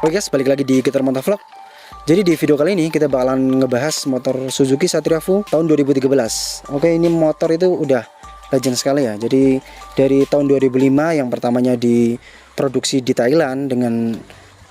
Oke guys, balik lagi di Gitar Motovlog. Jadi di video kali ini kita bakalan ngebahas motor Suzuki Satria-Fu tahun 2013. Oke, ini motor itu udah legend sekali ya. Jadi dari tahun 2005 yang pertamanya diproduksi di Thailand dengan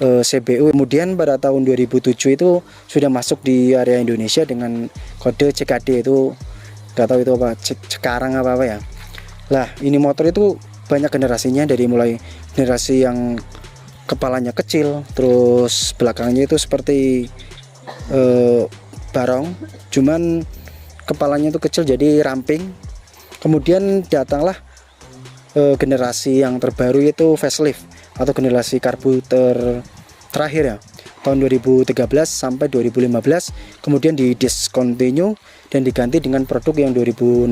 CBU, kemudian pada tahun 2007 itu sudah masuk di area Indonesia dengan kode CKD, itu nggak tahu itu apa, Cekarang apa ya. Lah, ini motor itu banyak generasinya, dari mulai generasi yang kepalanya kecil, terus belakangnya itu seperti barong, cuman kepalanya itu kecil jadi ramping. Kemudian datanglah generasi yang terbaru, yaitu facelift atau generasi karbu terakhir ya, tahun 2013 sampai 2015, kemudian di discontinue dan diganti dengan produk yang 2016,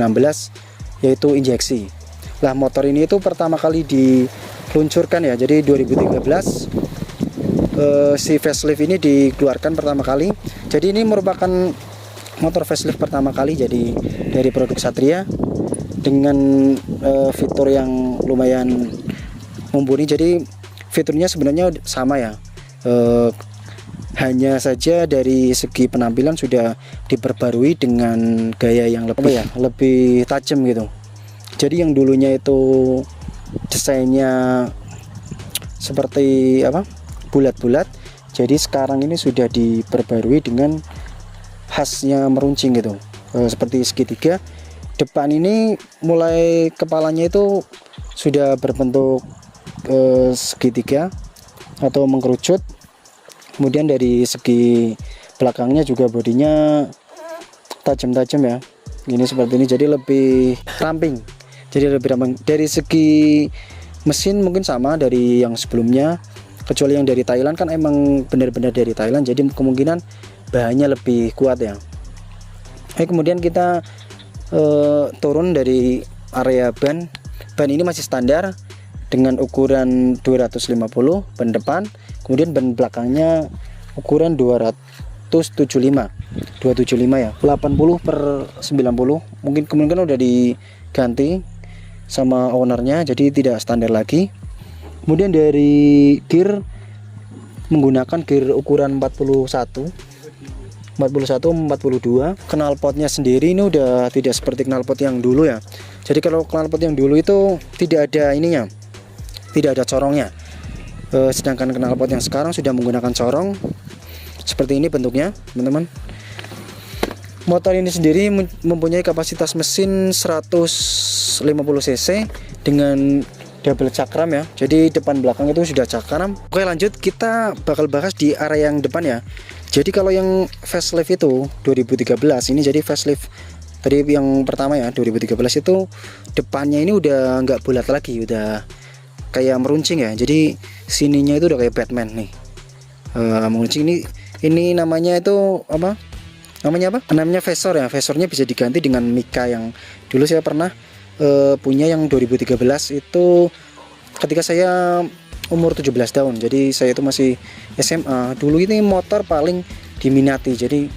yaitu injeksi. Lah, motor ini itu pertama kali diluncurkan ya, jadi 2013 si facelift ini dikeluarkan pertama kali. Jadi ini merupakan motor facelift pertama kali jadi dari produk Satria, dengan fitur yang lumayan mumpuni. Jadi fiturnya sebenarnya sama ya, hanya saja dari segi penampilan sudah diperbarui dengan gaya yang lebih tajam gitu. Jadi yang dulunya itu desainnya seperti apa, bulat-bulat, jadi sekarang ini sudah diperbarui dengan khasnya meruncing gitu, seperti segitiga. Depan ini mulai kepalanya itu sudah berbentuk segitiga atau mengkerucut. Kemudian dari segi belakangnya juga bodinya tajam-tajam ya, ini seperti ini, jadi lebih ramping. Jadi lebih ramping. Dari segi mesin mungkin sama dari yang sebelumnya, kecuali yang dari Thailand kan emang benar-benar dari Thailand, jadi kemungkinan bahannya lebih kuat ya. Kemudian kita turun dari area ban. Ban ini masih standar dengan ukuran 250 ban depan, kemudian ban belakangnya ukuran 275 ya, 80/90. Mungkin kemungkinan udah diganti sama ownernya, jadi tidak standar lagi. Kemudian dari gear menggunakan gear ukuran 41, 42. Knalpotnya sendiri ini udah tidak seperti knalpot yang dulu ya. Jadi kalau knalpot yang dulu itu tidak ada ininya, tidak ada corongnya. Sedangkan knalpot yang sekarang sudah menggunakan corong. Seperti ini bentuknya, teman-teman. Motor ini sendiri mempunyai kapasitas mesin 150 cc dengan double cakram ya. Jadi depan belakang itu sudah cakram. Oke, lanjut, kita bakal bahas di area yang depan ya. Jadi kalau yang facelift itu 2013 ini, jadi facelift tadi yang pertama ya 2013 itu depannya ini udah nggak bulat lagi, udah kayak meruncing ya. Jadi sininya itu udah kayak Batman nih, meruncing. Ini namanya itu apa? Namanya visor ya. Visornya bisa diganti dengan Mika yang dulu saya pernah punya yang 2013 itu ketika saya umur 17 tahun. Jadi saya itu masih SMA. Dulu ini motor paling diminati. Jadi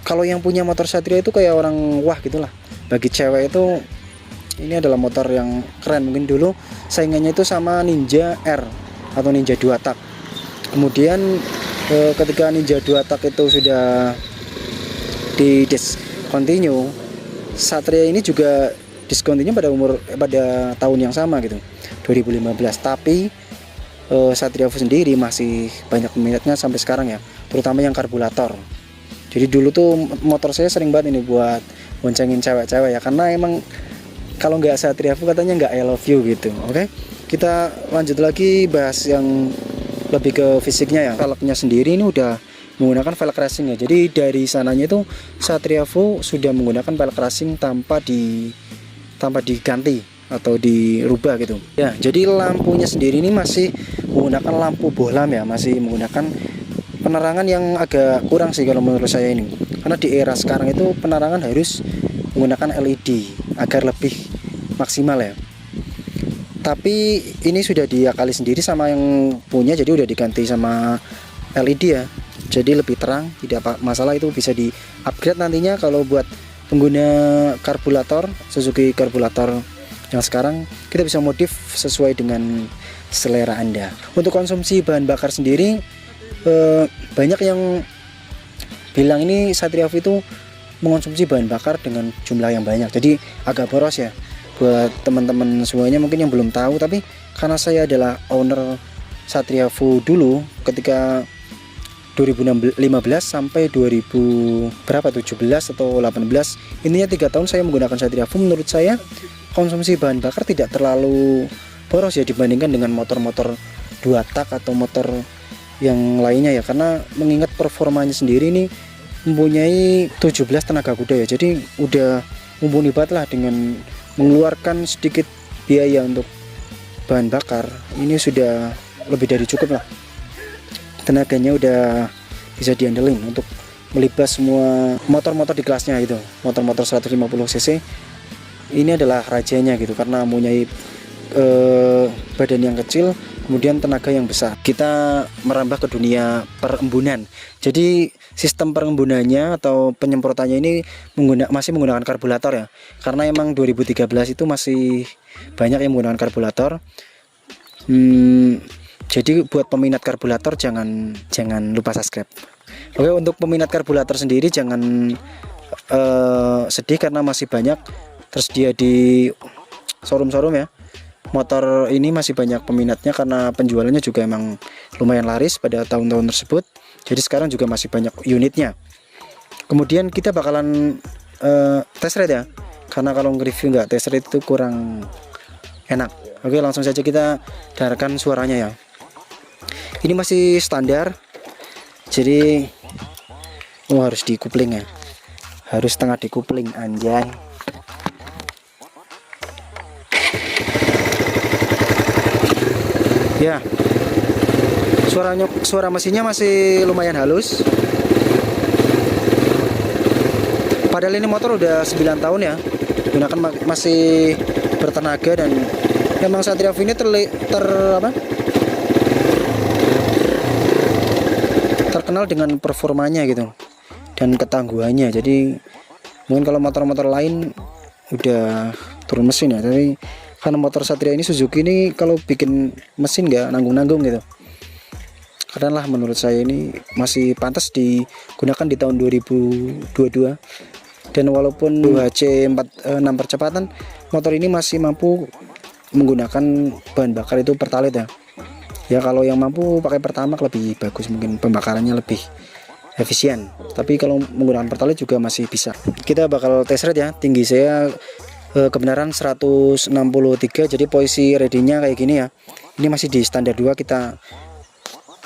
kalau yang punya motor Satria itu kayak orang wah gitulah. Bagi cewek itu ini adalah motor yang keren. Mungkin dulu saingannya itu sama Ninja R atau Ninja 2 tak. Kemudian ketika Ninja 2 tak itu sudah di discontinue, Satria ini juga discontinue pada tahun yang sama gitu, 2015. Tapi Satria-Fu sendiri masih banyak peminatnya sampai sekarang ya, terutama yang karburator. Jadi dulu tuh motor saya sering banget ini buat boncengin cewek-cewek ya, karena emang kalau nggak Satria-Fu katanya nggak I love you gitu. Oke, kita lanjut lagi bahas yang lebih ke fisiknya ya. Velgnya sendiri ini udah menggunakan velg racing ya. Jadi dari sananya itu Satria-Fu sudah menggunakan velg racing tanpa diganti atau dirubah gitu ya. Jadi lampunya sendiri ini masih menggunakan lampu bohlam ya, masih menggunakan penerangan yang agak kurang sih kalau menurut saya ini, karena di era sekarang itu penerangan harus menggunakan LED agar lebih maksimal ya. Tapi ini sudah diakali sendiri sama yang punya, jadi udah diganti sama LED ya, jadi lebih terang, tidak masalah. Itu bisa di upgrade nantinya kalau buat pengguna karburator Suzuki karburator yang sekarang, kita bisa modif sesuai dengan selera Anda. Untuk konsumsi bahan bakar sendiri, banyak yang bilang ini Satria V itu mengonsumsi bahan bakar dengan jumlah yang banyak, jadi agak boros ya. Buat teman-teman semuanya mungkin yang belum tahu, tapi karena saya adalah owner Satria V dulu ketika 2015 sampai 2017 atau 18, intinya 3 tahun saya menggunakan Satria V. Menurut saya konsumsi bahan bakar tidak terlalu boros ya dibandingkan dengan motor-motor 2 tak atau motor yang lainnya ya, karena mengingat performanya sendiri ini mempunyai 17 tenaga kuda ya, jadi udah mumpuni banget lah. Dengan mengeluarkan sedikit biaya untuk bahan bakar ini sudah lebih dari cukup lah. Tenaganya udah bisa diandelin untuk melibas semua motor-motor di kelasnya gitu. Motor-motor 150 cc ini adalah rajanya gitu, karena mempunyai badan yang kecil kemudian tenaga yang besar. Kita merambah ke dunia perembunan, jadi sistem perembunannya atau penyemprotannya ini masih menggunakan karburator ya, karena emang 2013 itu masih banyak yang menggunakan karburator. Jadi buat peminat karburator jangan lupa subscribe. Oke, untuk peminat karburator sendiri jangan sedih karena masih banyak tersedia di showroom-showroom ya. Motor ini masih banyak peminatnya karena penjualannya juga emang lumayan laris pada tahun-tahun tersebut. Jadi sekarang juga masih banyak unitnya. Kemudian kita bakalan test ride ya, karena kalau nge-review nggak test ride itu kurang enak. Oke, langsung saja kita dengarkan suaranya ya. Ini masih standar, jadi harus dikupling ya, harus setengah dikupling anjay. Ya, suara mesinnya masih lumayan halus. Padahal ini motor udah 9 tahun ya, gunakan masih bertenaga, dan memang Satria V ini terkenal dengan performanya gitu dan ketangguhannya. Jadi mungkin kalau motor-motor lain udah turun mesin ya, tapi karena motor Satria ini Suzuki ini kalau bikin mesin nggak nanggung-nanggung gitu. Karena lah menurut saya ini masih pantas digunakan di tahun 2022. Dan walaupun UHC 6 percepatan, motor ini masih mampu menggunakan bahan bakar itu Pertalite ya. Ya kalau yang mampu pakai Pertamax lebih bagus, mungkin pembakarannya lebih efisien. Tapi kalau menggunakan Pertalite juga masih bisa. Kita bakal test ride ya. Tinggi saya kebenaran 163, jadi posisi ready-nya kayak gini ya. Ini masih di standar 2, kita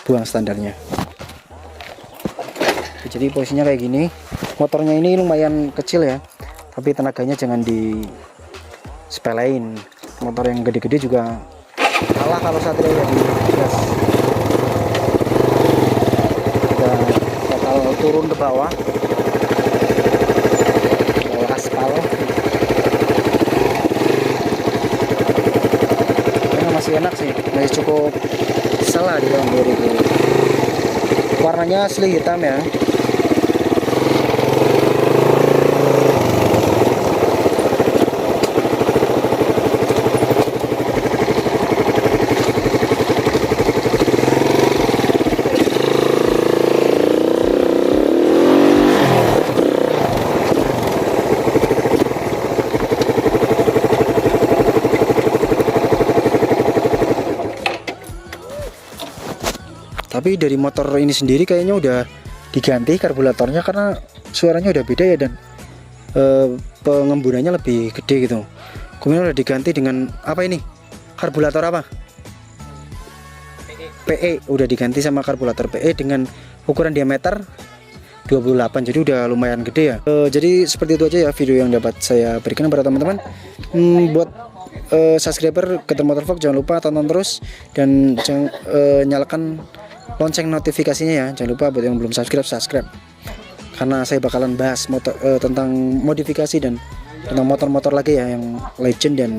buang standarnya. Jadi posisinya kayak gini. Motornya ini lumayan kecil ya, tapi tenaganya jangan disepelein. Motor yang gede-gede juga kalah kalau Satria ya di gas. Kita bakal turun ke bawah aspal. Ini masih enak sih, masih cukup salah di tahun 2000. Warnanya asli hitam ya. Tapi dari motor ini sendiri kayaknya udah diganti karburatornya, karena suaranya udah beda ya, dan pengembunannya lebih gede gitu. Kemudian udah diganti dengan apa ini? Karburator apa? PE. Udah diganti sama karburator PE dengan ukuran diameter 28, jadi udah lumayan gede ya. Jadi seperti itu aja ya video yang dapat saya berikan kepada teman-teman. Buat subscriber Getter Motor Vlog jangan lupa tonton terus, dan jangan nyalakan lonceng notifikasinya ya. Jangan lupa buat yang belum subscribe, karena saya bakalan bahas tentang modifikasi dan tentang motor-motor lagi ya yang legend dan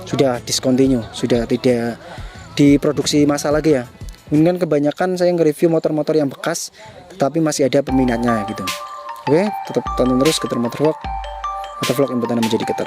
sudah discontinue, sudah tidak diproduksi masa lagi ya. Mungkin kebanyakan saya nge-review motor-motor yang bekas tapi masih ada peminatnya gitu. Oke, tetap tonton terus Getter Motor Vlog. Motor Vlog yang bertanda menjadi Getter.